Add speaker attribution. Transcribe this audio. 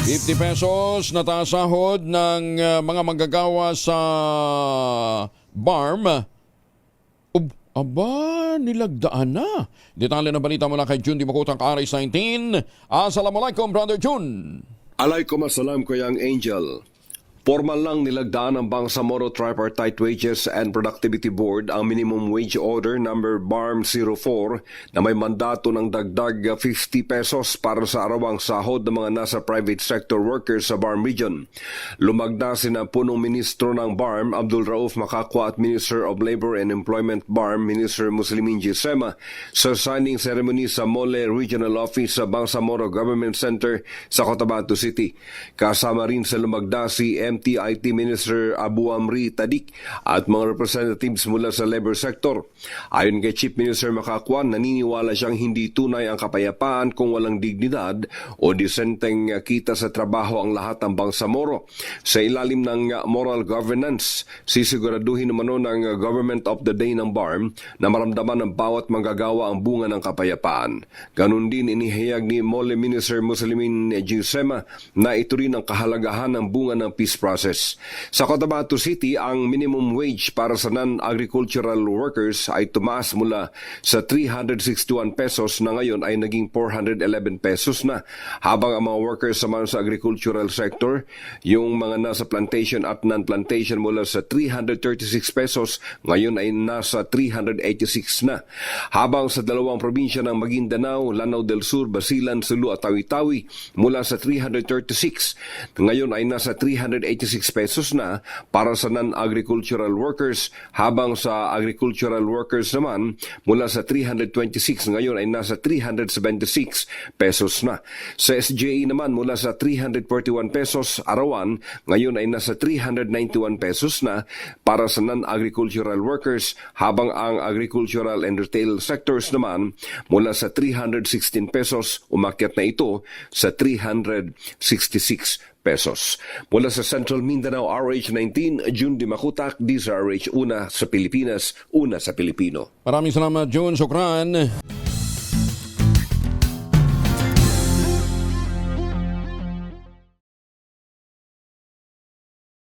Speaker 1: 50 pesos na sahod ng mga manggagawa sa BARM. Aba, nilagdaan na. Detalye ng balita mula kay Jun Di Makutang Karis 19. Assalamualaikum, Brother Jun.
Speaker 2: Alaikum assalam, Kuyang Angel. Formal lang nilagdaan ng Bangsamoro Tripartite Wages and Productivity Board ang Minimum Wage Order number BARM 04 na may mandato ng dagdag 50 pesos para sa arawang sahod ng mga nasa private sector workers sa BARM region. Lumagda sina punong ministro ng BARM Abdul Rauf Makakwa at Minister of Labor and Employment BARM Minister Muslimin Gisema sa signing ceremony sa Mole Regional Office sa Bangsamoro Government Center sa Cotabato City. Kasama rin sa lumagda si MTIT Minister Abu Amri Tadik at mga representatives mula sa labor sector. Ayon kay Chief Minister Makakwa, naniniwala siyang hindi tunay ang kapayapaan kung walang dignidad o disenteng kita sa trabaho ang lahat ng Bangsamoro. Sa ilalim ng moral governance, sisiguraduhin naman ng Government of the Day ng BARM na maramdaman ng bawat manggagawa ang bunga ng kapayapaan. Ganun din inihayag ni Mole Minister Muslimin Gisema na ito rin ang kahalagahan ng bunga ng peace process. Sa Cotabato City, ang minimum wage para sa non-agricultural workers ay tumaas mula sa 361 pesos na ngayon ay naging 411 pesos na, habang ang mga workers naman sa agricultural sector, yung mga nasa plantation at non-plantation mula sa 336 pesos, ngayon ay nasa 386 na. Habang sa dalawang probinsya ng Maguindanao, Lanao del Sur, Basilan, Sulu at Tawi-Tawi mula sa 336, ngayon ay nasa 386 pesos na para sa non-agricultural workers, habang sa agricultural workers naman mula sa 326 ngayon ay nasa 376 pesos na. Sa SGA naman mula sa 341 pesos arawan, ngayon ay nasa 391 pesos na para sa non-agricultural workers, habang ang agricultural and retail sectors naman mula sa 316 pesos umakyat na ito sa 366 pesos. Mula sa Central Mindanao, RH19, Jun Di Makutak, DZRH, una sa Pilipinas, una sa Pilipino.
Speaker 1: Maraming salamat, Jun. Sukran.